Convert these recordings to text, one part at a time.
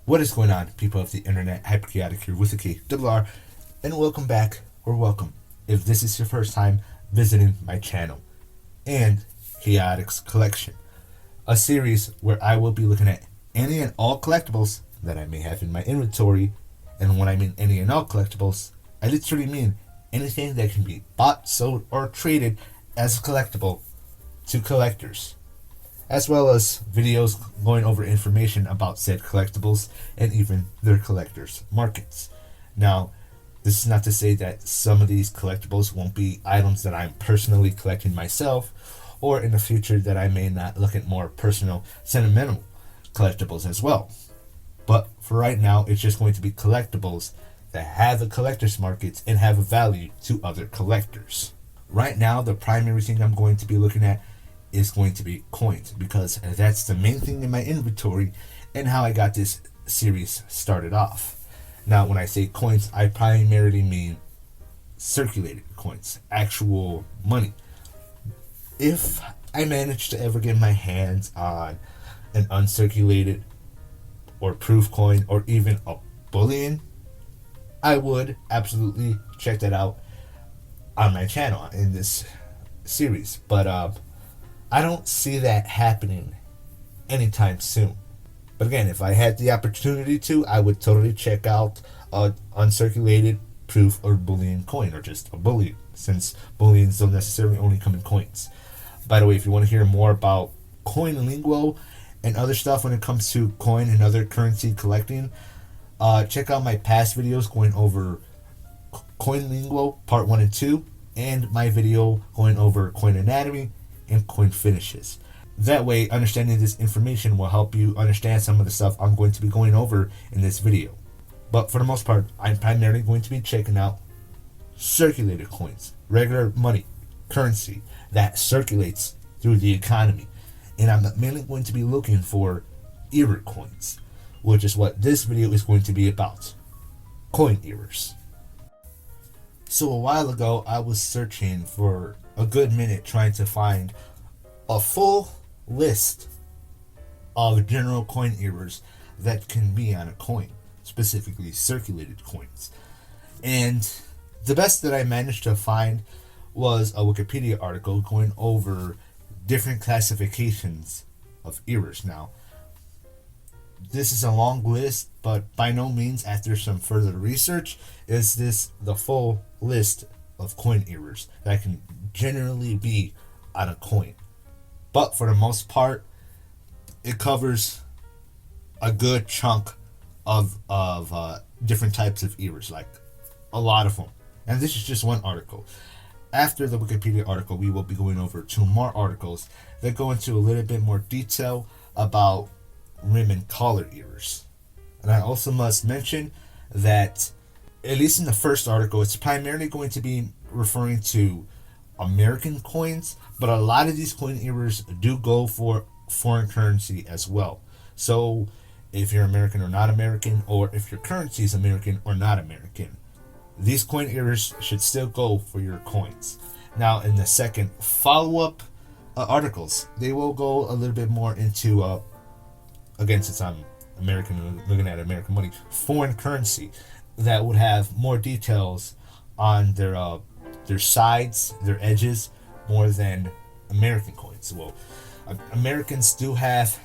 What is going on, people of the internet? Khaotic here with a K, double R, and welcome back, or welcome, if this is your first time visiting my channel, and Khaotic's Collection, a series where I will be looking at any and all collectibles that I may have in my inventory, and when I mean any and all collectibles, I literally mean anything that can be bought, sold, or traded as a collectible to collectors, as well as videos going over information about said collectibles and even their collectors' markets. Now, this is not to say that some of these collectibles won't be items that I'm personally collecting myself, or in the future that I may not look at more personal, sentimental collectibles as well. But for right now, it's just going to be collectibles that have a collector's market and have a value to other collectors. Right now, the primary thing I'm going to be looking at is going to be coins, because that's the main thing in my inventory and how I got this series started off. Now, when I say coins, I primarily mean circulated coins, actual money. If I manage to ever get my hands on an uncirculated or proof coin or even a bullion, I would absolutely check that out on my channel in this series. But I don't see that happening anytime soon. But again, if I had the opportunity to, I would totally check out an uncirculated proof or bullion coin, or just a bullion, since bullions don't necessarily only come in coins. By the way, if you want to hear more about coin linguo and other stuff when it comes to coin and other currency collecting, check out my past videos going over coin linguo part 1 and 2, and my video going over coin anatomy and coin finishes. That way, understanding this information will help you understand some of the stuff I'm going to be going over in this video. But for the most part, I'm primarily going to be checking out circulated coins, regular money, currency that circulates through the economy. And I'm mainly going to be looking for error coins, which is what this video is going to be about. Coin errors. So a while ago, I was searching for a good minute trying to find a full list of general coin errors that can be on a coin, specifically circulated coins. And the best that I managed to find was a Wikipedia article going over different classifications of errors. Now, this is a long list, but by no means, after some further research, is this the full list of coin errors that can generally be on a coin. But for the most part, it covers a good chunk of different types of errors, like a lot of them. And this is just one article. After the Wikipedia article, we will be going over 2 more articles that go into a little bit more detail about rim and collar errors. And I also must mention that, at least in the first article, it's primarily going to be referring to American coins, but a lot of these coin errors do go for foreign currency as well. So if you're American or not American, or if your currency is American or not American, these coin errors should still go for your coins. Now, in the second follow-up articles, they will go a little bit more into, again, since I'm American, looking at American money, foreign currency that would have more details on their sides, their edges, more than American coins. Well, Americans do have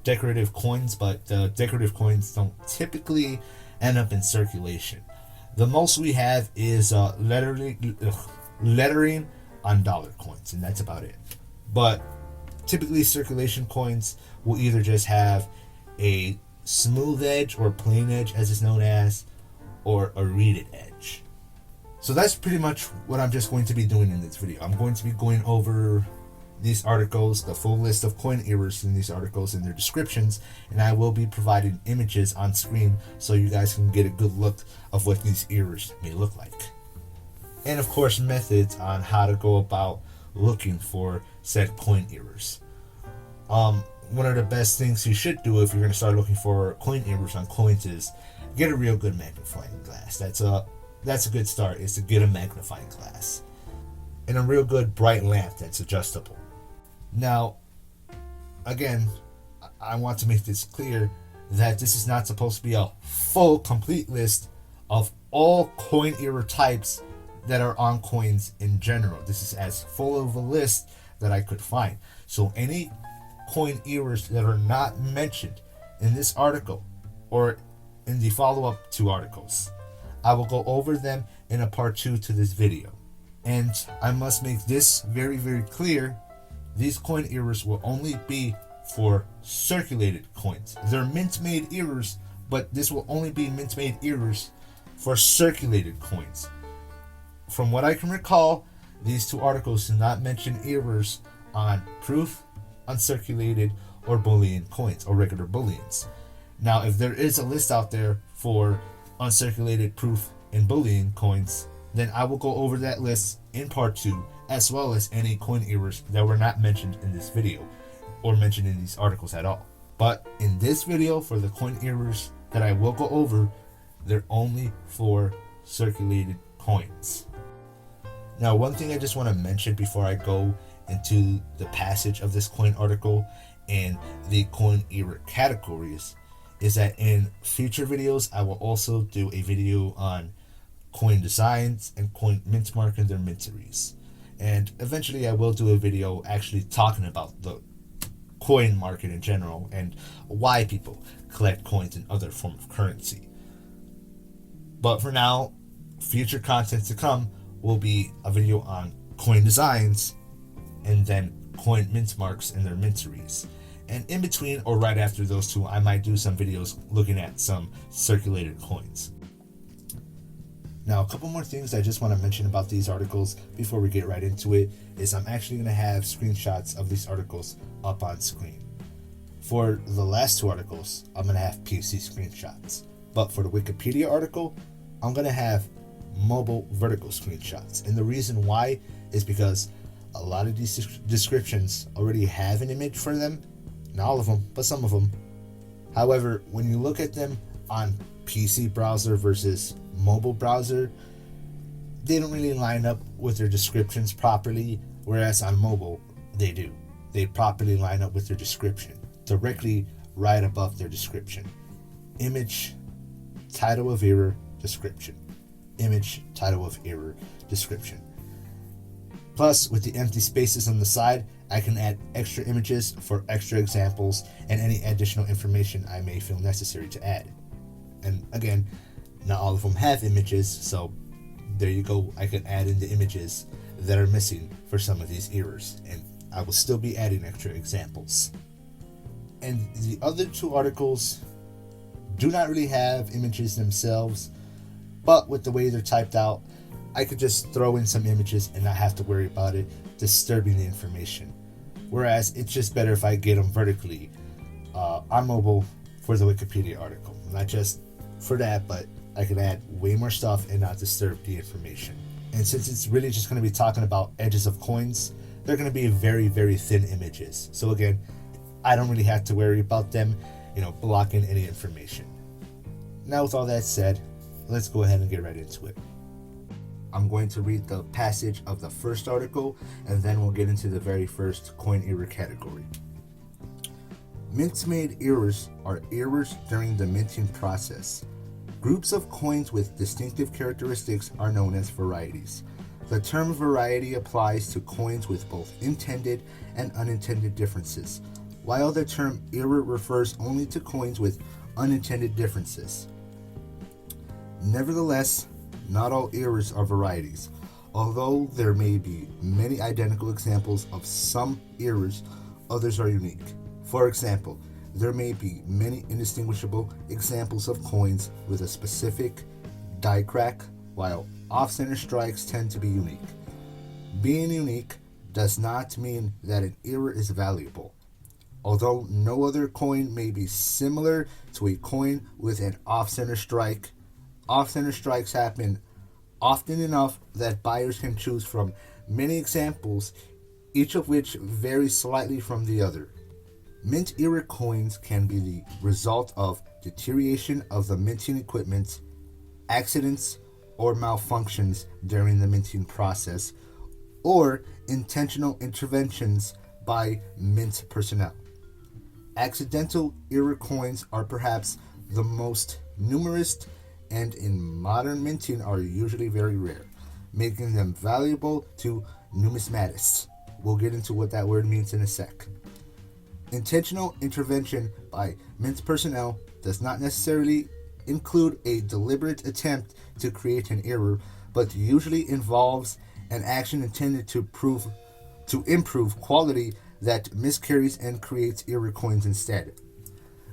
decorative coins, but the decorative coins don't typically end up in circulation. The most we have is lettering on dollar coins, and that's about it. But typically, circulation coins will either just have a smooth edge or plain edge, as it's known as, or a reeded edge. So that's pretty much what I'm just going to be doing in this video. I'm going to be going over these articles, the full list of coin errors in these articles and their descriptions, and I will be providing images on screen so you guys can get a good look of what these errors may look like. And of course, methods on how to go about looking for said coin errors. One of the best things you should do if you're going to start looking for coin errors on coins is get a real good magnifying glass. That's a good start, is to get a magnifying glass and a real good bright lamp that's adjustable. Now, again, I want to make this clear that this is not supposed to be a full, complete list of all coin error types that are on coins in general. This is as full of a list that I could find. So any coin errors that are not mentioned in this article or in the follow-up 2 articles, I will go over them in a part 2 to this video. And I must make this very, very clear. These coin errors will only be for circulated coins. They're mint-made errors, but this will only be mint-made errors for circulated coins. From what I can recall, these 2 articles do not mention errors on proof, uncirculated, or Boolean coins, or regular Booleans. Now, if there is a list out there for uncirculated, proof, and Boolean coins, then I will go over that list in part 2, as well as any coin errors that were not mentioned in this video, or mentioned in these articles at all. But in this video, for the coin errors that I will go over, they're only for circulated coins. Now, one thing I just want to mention before I go into the passage of this coin article and the coin error categories is that in future videos, I will also do a video on coin designs and coin mint mark and their minteries. And eventually I will do a video actually talking about the coin market in general and why people collect coins and other form of currency. But for now, future content to come will be a video on coin designs and then coin mint marks and their minteries. And in between or right after those 2, I might do some videos looking at some circulated coins. Now, a couple more things I just want to mention about these articles before we get right into it is I'm actually going to have screenshots of these articles up on screen. For the last 2 articles, I'm going to have PC screenshots. But for the Wikipedia article, I'm going to have mobile vertical screenshots. And the reason why is because a lot of these descriptions already have an image for them. Not all of them, but some of them. However, when you look at them on PC browser versus mobile browser, they don't really line up with their descriptions properly, whereas on mobile, they do. They properly line up with their description, directly right above their description. Image, title of error, description. Image, title of error, description. Plus, with the empty spaces on the side, I can add extra images for extra examples and any additional information I may feel necessary to add. And again, not all of them have images, so there you go. I can add in the images that are missing for some of these errors, and I will still be adding extra examples. And the other 2 articles do not really have images themselves, but with the way they're typed out, I could just throw in some images and not have to worry about it disturbing the information. Whereas it's just better if I get them vertically on mobile for the Wikipedia article. Not just for that, but I can add way more stuff and not disturb the information. And since it's really just going to be talking about edges of coins, they're going to be very, very thin images. So again, I don't really have to worry about them, blocking any information. Now with all that said, let's go ahead and get right into it. I'm going to read the passage of the first article, and then we'll get into the very first coin error category. Mint-made errors are errors during the minting process. Groups of coins with distinctive characteristics are known as varieties. The term variety applies to coins with both intended and unintended differences, while the term error refers only to coins with unintended differences. Nevertheless, not all errors are varieties. Although there may be many identical examples of some errors, others are unique. For example, there may be many indistinguishable examples of coins with a specific die crack, while off-center strikes tend to be unique. Being unique does not mean that an error is valuable. Although no other coin may be similar to a coin with an off-center strike, off-center strikes happen often enough that buyers can choose from many examples, each of which varies slightly from the other. Mint error coins can be the result of deterioration of the minting equipment, accidents or malfunctions during the minting process, or intentional interventions by mint personnel. Accidental error coins are perhaps the most numerous, and in modern minting are usually very rare, making them valuable to numismatists. We'll get into what that word means in a sec. Intentional intervention by mint personnel does not necessarily include a deliberate attempt to create an error, but usually involves an action intended to improve quality that miscarries and creates error coins instead.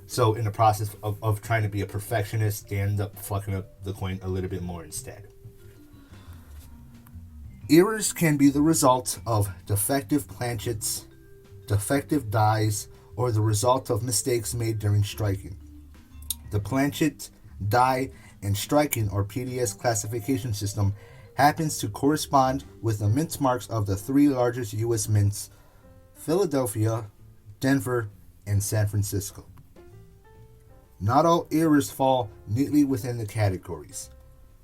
So in the process of trying to be a perfectionist, they end up fucking up the coin a little bit more instead. Errors can be the result of defective planchets, defective dies, or the result of mistakes made during striking. The planchet, die, and striking or PDS classification system happens to correspond with the mint marks of the three largest U.S. mints, Philadelphia, Denver, and San Francisco. Not all errors fall neatly within the categories.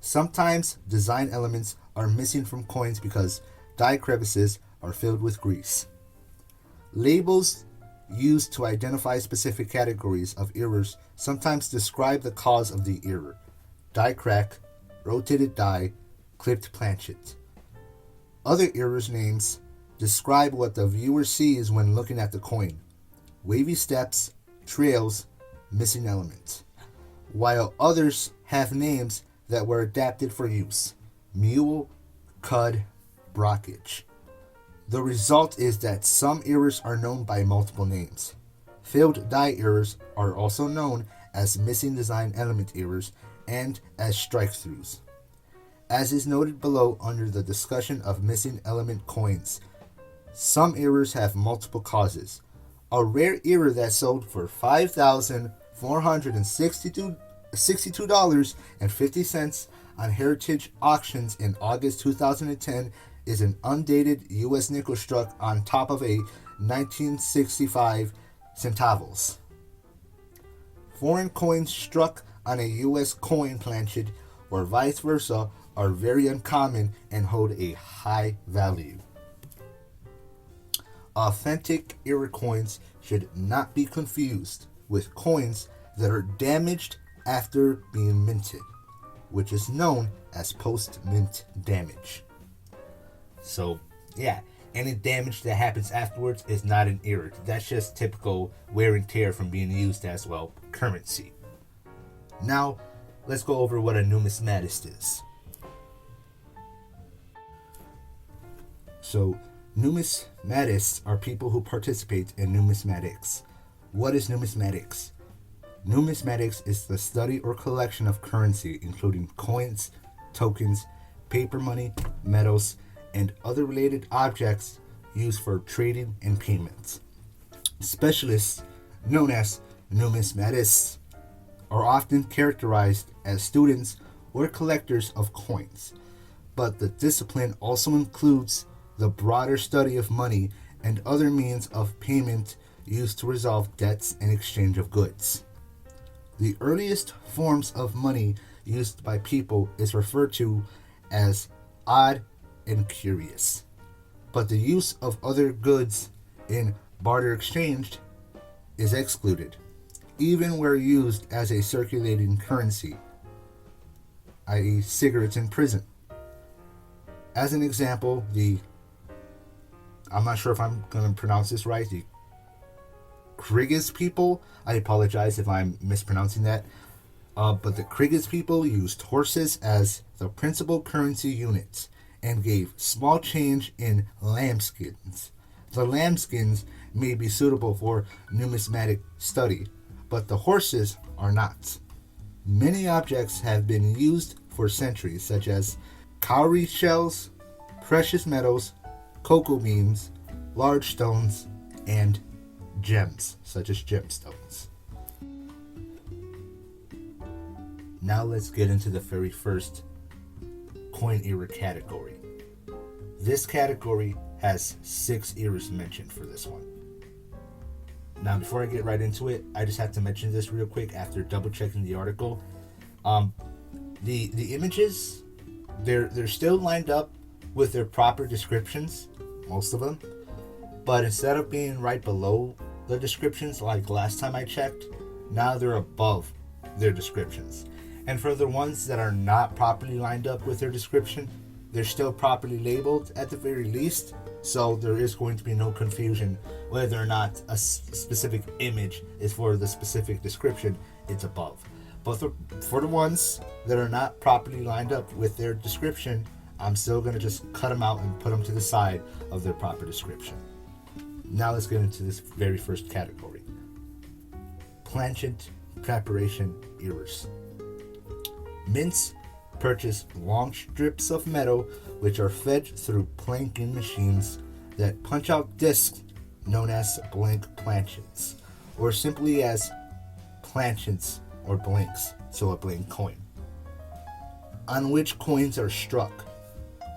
Sometimes design elements are missing from coins because die crevices are filled with grease. Labels used to identify specific categories of errors sometimes describe the cause of the error: die crack, rotated die, clipped planchet. Other errors names describe what the viewer sees when looking at the coin: wavy steps, trails, missing elements. While others have names that were adapted for use: mule, cud, brockage. The result is that some errors are known by multiple names. Failed die errors are also known as missing design element errors and as strike-throughs. As is noted below under the discussion of missing element coins, some errors have multiple causes. A rare error that sold for $5,462.50 on Heritage Auctions in August 2010 is an undated U.S. nickel struck on top of a 1965 centavos. Foreign coins struck on a U.S. coin planchet or vice versa are very uncommon and hold a high value. Authentic error coins should not be confused with coins that are damaged after being minted, which is known as post-mint damage. So, yeah, any damage that happens afterwards is not an error. That's just typical wear and tear from being used as, well, currency. Now, let's go over what a numismatist is. So, numismatists are people who participate in numismatics. What is numismatics? Numismatics is the study or collection of currency, including coins, tokens, paper money, metals, and other related objects used for trading and payments. Specialists, known as numismatists, are often characterized as students or collectors of coins, but the discipline also includes the broader study of money and other means of payment used to resolve debts and exchange of goods. The earliest forms of money used by people is referred to as odd and curious, but the use of other goods in barter exchange is excluded, even where used as a circulating currency, i.e. cigarettes in prison. As an example, I'm not sure if I'm going to pronounce this right, the Kyrgyz people, I apologize if I'm mispronouncing that, but the Kyrgyz people used horses as the principal currency units and gave small change in lambskins. The lambskins may be suitable for numismatic study, but the horses are not. Many objects have been used for centuries, such as cowrie shells, precious metals, cocoa beans, large stones, and gems, such as gemstones. Now let's get into the very first coin error category. This category has 6 errors mentioned for this one. Now, before I get right into it, I just have to mention this real quick after double checking the article. The images, they're still lined up with their proper descriptions, most of them, but instead of being right below the descriptions like last time I checked, now they're above their descriptions. And for the ones that are not properly lined up with their description, they're still properly labeled at the very least, so there is going to be no confusion whether or not a specific image is for the specific description it's above. But for the ones that are not properly lined up with their description, I'm still going to just cut them out and put them to the side of their proper description. Now let's get into this very first category. Plantchet Preparation Errors. Mints purchase long strips of metal which are fed through planking machines that punch out discs known as blank planchets, or simply as planchets or blanks, so a blank coin, on which coins are struck.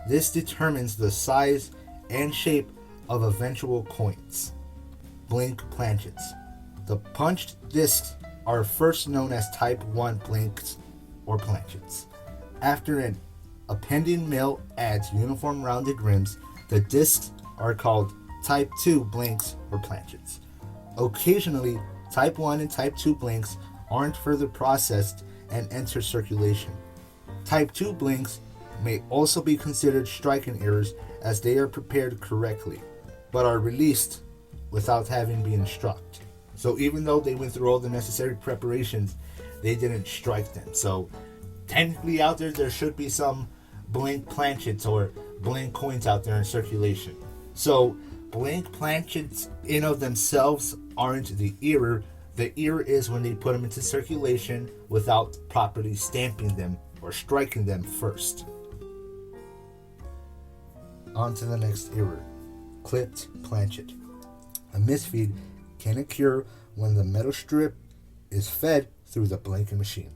This determines the size and shape of eventual coins. Blank planchets. The punched discs are first known as Type 1 blanks or planchets. After an appending mill adds uniform rounded rims, the discs are called Type 2 blanks or planchets. Occasionally, Type 1 and Type 2 blanks aren't further processed and enter circulation. Type 2 blanks may also be considered striking errors as they are prepared correctly, but are released without having been struck. So even though they went through all the necessary preparations, they didn't strike them. So technically out there should be some blank planchets or blank coins out there in circulation. So blank planchets in of themselves aren't the error. The error is when they put them into circulation without properly stamping them or striking them first. On to the next error. Clipped planchet. A misfeed can occur when the metal strip is fed through the blanking machine.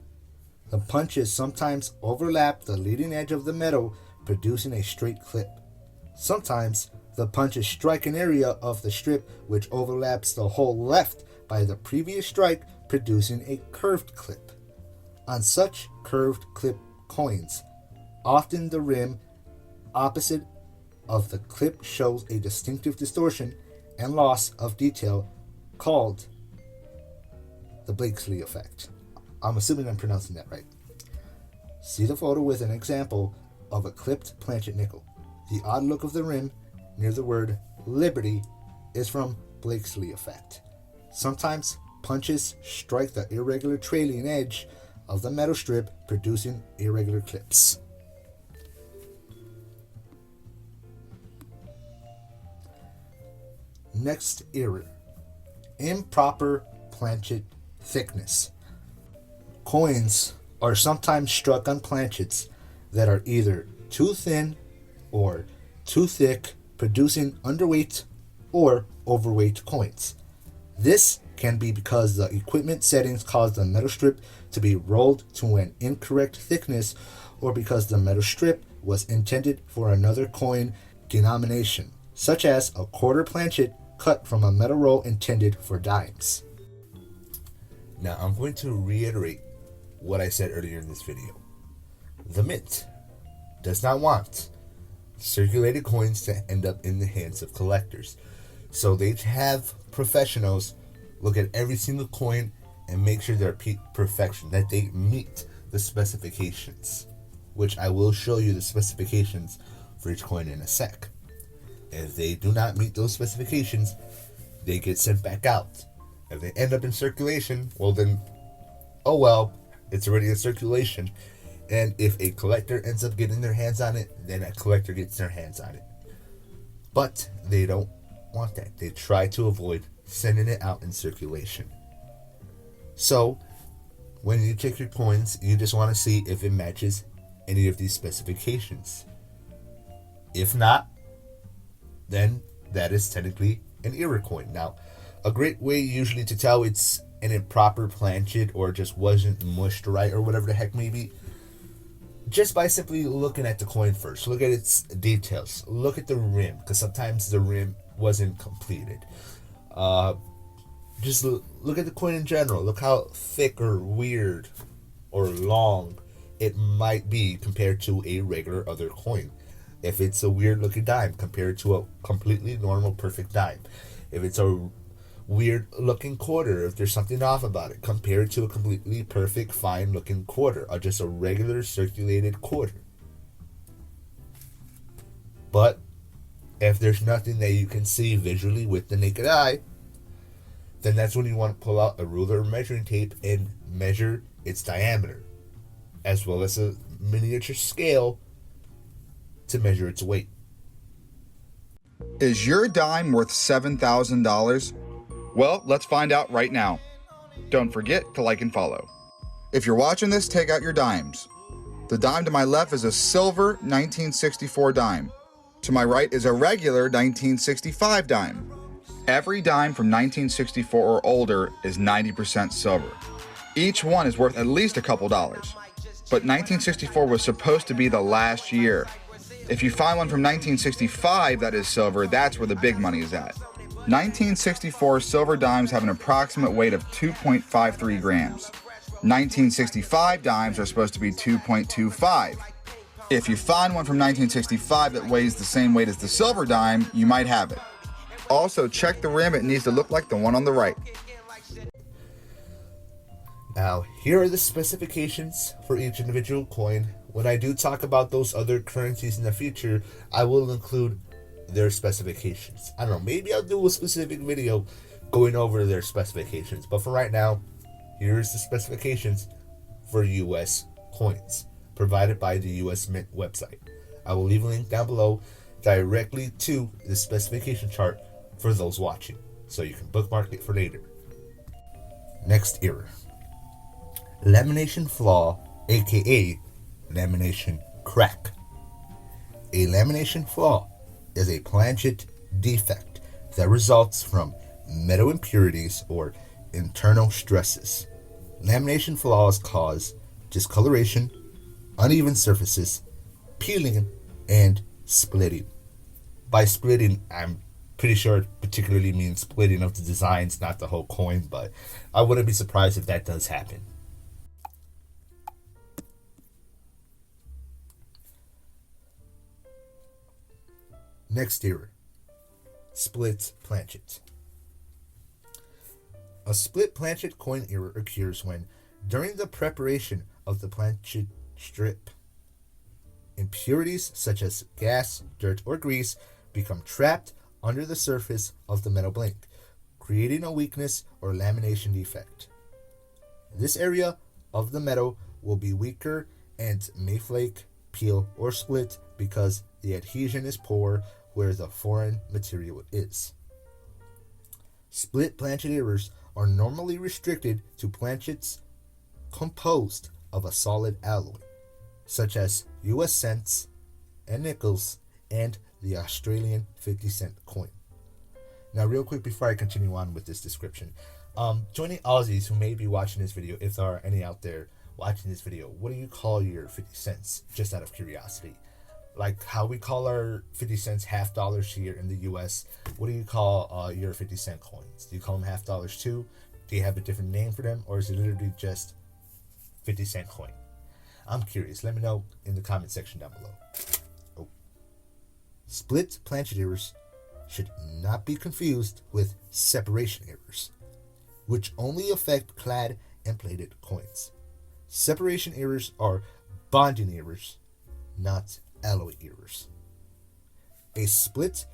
The punches sometimes overlap the leading edge of the metal, producing a straight clip. Sometimes the punches strike an area of the strip which overlaps the hole left by the previous strike, producing a curved clip. On such curved clip coins, often the rim opposite of the clip shows a distinctive distortion and loss of detail called the Blakesley effect. I'm assuming I'm pronouncing that right. See the photo with an example of a clipped planchet nickel. The odd look of the rim near the word Liberty is from Blakesley effect. Sometimes punches strike the irregular trailing edge of the metal strip, producing irregular clips. Next error. Improper planchet thickness. Coins are sometimes struck on planchets that are either too thin or too thick, producing underweight or overweight coins. This can be because the equipment settings cause the metal strip to be rolled to an incorrect thickness, or because the metal strip was intended for another coin denomination, such as a quarter planchet cut from a metal roll intended for dimes. Now I'm going to reiterate what I said earlier in this video. The Mint does not want circulated coins to end up in the hands of collectors. So they have professionals look at every single coin and make sure they're perfection, that they meet the specifications, which I will show you the specifications for each coin in a sec. If they do not meet those specifications, they get sent back out. If they end up in circulation, well then, oh well, it's already in circulation. And if a collector ends up getting their hands on it, then that collector gets their hands on it. But they don't want that. They try to avoid sending it out in circulation. So, when you check your coins, you just want to see if it matches any of these specifications. If not, then that is technically an error coin. Now, a great way usually to tell it's an improper planchet or just wasn't mushed right or whatever the heck may be, just by simply looking at the coin first. Look at its details. Look at the rim, because sometimes the rim wasn't completed. Just look at the coin in general. Look how thick or weird or long it might be compared to a regular other coin. If it's a weird looking dime compared to a completely normal perfect dime. If it's a weird looking quarter, if there's something off about it, compared to a completely perfect, fine looking quarter, or just a regular circulated quarter. But if there's nothing that you can see visually with the naked eye, then that's when you want to pull out a ruler or measuring tape and measure its diameter, as well as a miniature scale to measure its weight. Is your dime worth $7,000? Well, let's find out right now. Don't forget to like and follow. If you're watching this, take out your dimes. The dime to my left is a silver 1964 dime. To my right is a regular 1965 dime. Every dime from 1964 or older is 90% silver. Each one is worth at least a couple dollars. But 1964 was supposed to be the last year. If you find one from 1965 that is silver, that's where the big money is at. 1964 silver dimes have an approximate weight of 2.53 grams. 1965 dimes are supposed to be 2.25. If you find one from 1965 that weighs the same weight as the silver dime, you might have it. Also, check the rim, it needs to look like the one on the right. Now, here are the specifications for each individual coin. When I do talk about those other currencies in the future, I will include their specifications. I don't know, maybe I'll do a specific video going over their specifications. But for right now, here's the specifications for US coins provided by the US Mint website. I will leave a link down below directly to the specification chart for those watching, so you can bookmark it for later. Next error. Lamination flaw, aka lamination crack. A lamination flaw is a Plantchet defect that results from metal impurities or internal stresses. Lamination flaws cause discoloration, uneven surfaces, peeling, and splitting. By splitting, I'm pretty sure it particularly means splitting of the designs, not the whole coin, but I wouldn't be surprised if that does happen. Next error. Split planchet. A split planchet coin error occurs when, during the preparation of the planchet strip, impurities such as gas, dirt, or grease become trapped under the surface of the metal blank, creating a weakness or lamination defect. This area of the metal will be weaker and may flake, peel, or split because the adhesion is poor where the foreign material is. Split planchet errors are normally restricted to planchets composed of a solid alloy, such as US cents and nickels and the Australian 50-cent coin. Now, real quick before I continue on with this description, joining Aussies who may be watching this video, if there are any out there watching this video, what do you call your 50 cents, just out of curiosity? Like how we call our 50 cents half dollars here in the US, what do you call your 50-cent coins? Do you call them half dollars too? Do you have a different name for them, or is it literally just 50-cent coin? I'm curious. Let me know in the comment section down below. Oh. Split planchet errors should not be confused with separation errors, which only affect clad and plated coins. Separation errors are bonding errors, not alloy errors. A split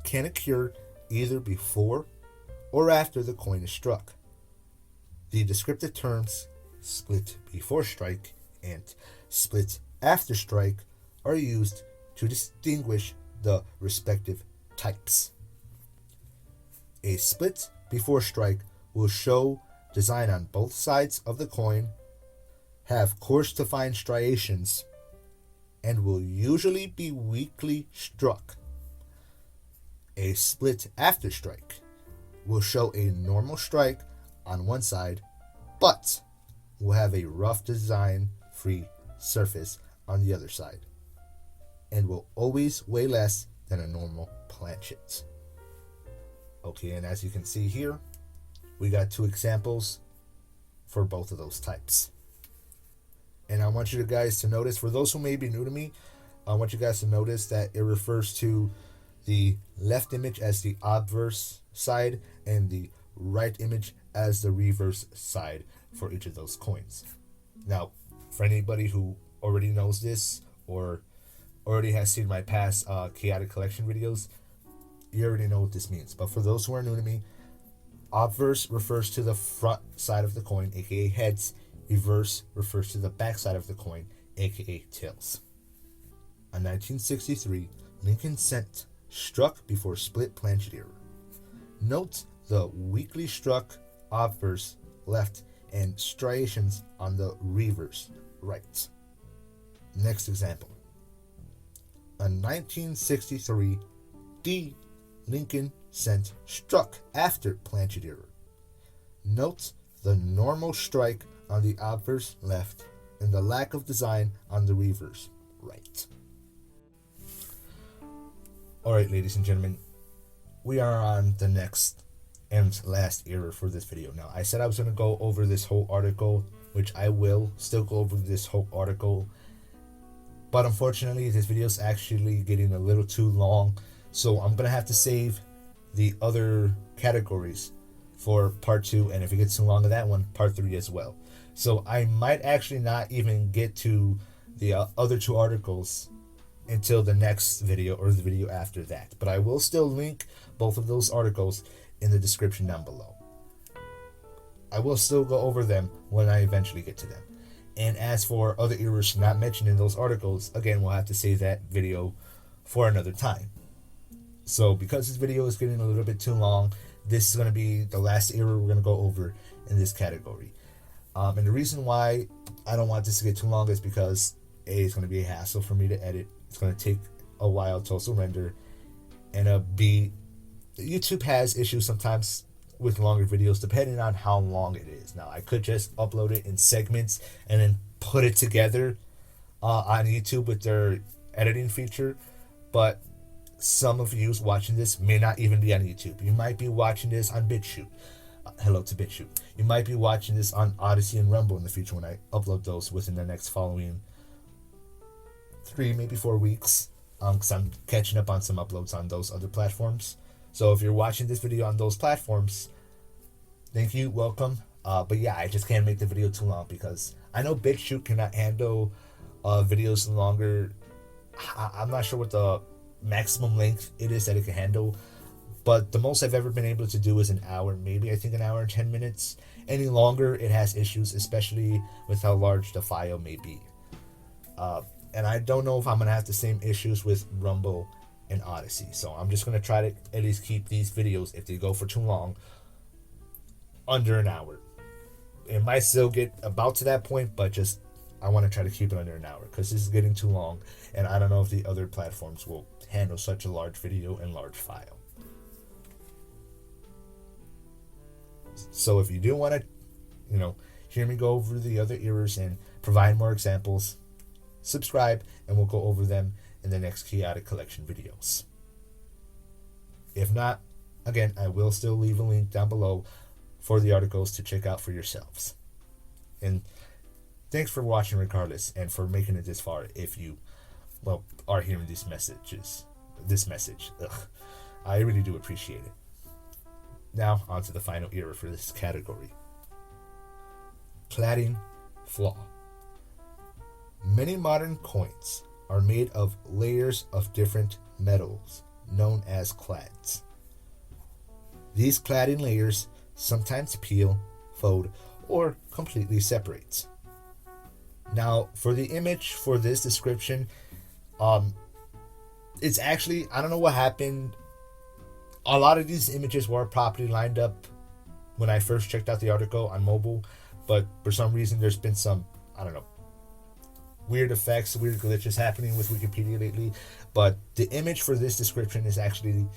can occur either before or after the coin is struck. The descriptive terms split before strike and split after strike are used to distinguish the respective types. A split before strike will show design on both sides of the coin, have coarse-to-fine striations, and will usually be weakly struck. A split after strike will show a normal strike on one side, but will have a rough design-free surface on the other side, and will always weigh less than a normal planchet. Okay, and as you can see here, we got two examples for both of those types. And I want you guys to notice, for those who may be new to me, I want you guys to notice that it refers to the left image as the obverse side and the right image as the reverse side for each of those coins. Now, for anybody who already knows this or already has seen my past chaotic collection videos, you already know what this means. But for those who are new to me, obverse refers to the front side of the coin, aka heads. Reverse refers to the back side of the coin, aka tails. A 1963 Lincoln cent struck before split Plantchet error. Note the weakly struck obverse left and striations on the reverse right. Next example. A 1963 D Lincoln cent struck after Plantchet error. Note the normal strike on the obverse left and the lack of design on the reverse right. Alright, ladies and gentlemen, we are on the next and last error for this video. Now, I said I was going to go over this whole article, which I will still go over this whole article, but unfortunately this video is actually getting a little too long, so I'm going to have to save the other categories for part 2, and if it gets too long of that one, part 3 as well. So I might actually not even get to the other 2 articles until the next video or the video after that, but I will still link both of those articles in the description down below. I will still go over them when I eventually get to them. And as for other errors not mentioned in those articles, again, we'll have to save that video for another time. So because this video is getting a little bit too long, this is going to be the last error we're going to go over in this category. And the reason why I don't want this to get too long is because A, it's going to be a hassle for me to edit. It's going to take a while to also render. And B, YouTube has issues sometimes with longer videos depending on how long it is. Now, I could just upload it in segments and then put it together on YouTube with their editing feature, but some of you watching this may not even be on YouTube. You might be watching this on BitChute. Hello to BitChute. You might be watching this on Odyssey and Rumble in the future when I upload those within the next following 3, maybe 4 weeks, because I'm catching up on some uploads on those other platforms. So if you're watching this video on those platforms, thank you, welcome. But yeah, I just can't make the video too long because I know BitChute cannot handle videos longer. I'm not sure what the maximum length it is that it can handle, but the most I've ever been able to do is an hour, maybe I think an hour and 10 minutes. Any longer, it has issues, especially with how large the file may be. And I don't know if I'm going to have the same issues with Rumble and Odyssey. So I'm just going to try to at least keep these videos, if they go for too long, under an hour. It might still get about to that point, but just I want to try to keep it under an hour because this is getting too long. And I don't know if the other platforms will handle such a large video and large file. So if you do want to, hear me go over the other errors and provide more examples, subscribe and we'll go over them in the next chaotic collection videos. If not, again, I will still leave a link down below for the articles to check out for yourselves. And thanks for watching regardless and for making it this far if you, are hearing this message. I really do appreciate it. Now, on to the final error for this category. Cladding Flaw. Many modern coins are made of layers of different metals, known as clads. These cladding layers sometimes peel, fold, or completely separate. Now, for the image for this description, it's actually, I don't know what happened. A lot of these images were properly lined up when I first checked out the article on mobile, but for some reason there's been some, weird effects, weird glitches happening with Wikipedia lately. But the image for this description is actually,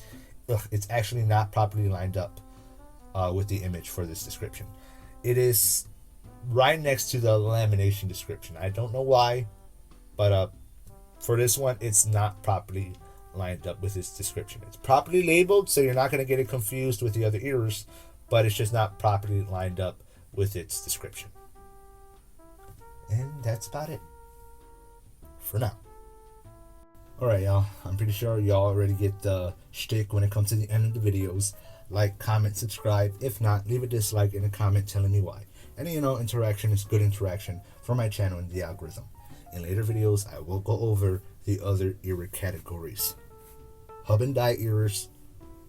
it's actually not properly lined up with the image for this description. It is right next to the lamination description. I don't know why, but for this one, it's not properly lined up with this description. It's properly labeled, so you're not going to get it confused with the other errors, but it's just not properly lined up with its description. And that's about it for now. Alright, y'all. I'm pretty sure y'all already get the shtick when it comes to the end of the videos. like, comment, subscribe. If not, leave a dislike in a comment telling me why. And interaction is good interaction for my channel and the algorithm. In later videos, I will go over the other error categories: hub and die errors,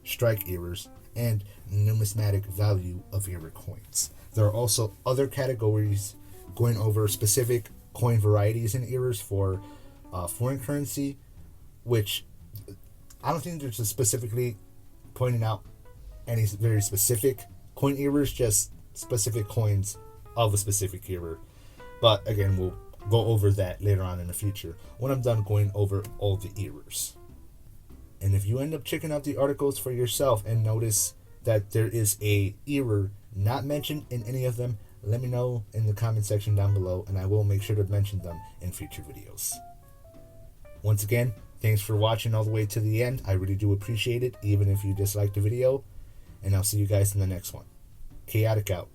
strike errors, and numismatic value of error coins. There are also other categories going over specific coin varieties and errors for foreign currency, which I don't think there's a specifically pointing out any very specific coin errors, just specific coins of a specific error. But again, we'll go over that later on in the future when I'm done going over all the errors. And if you end up checking out the articles for yourself and notice that there is a error not mentioned in any of them, let me know in the comment section down below, and I will make sure to mention them in future videos. Once again, thanks for watching all the way to the end. I really do appreciate it, even if you disliked the video. And I'll see you guys in the next one. Khaotic out.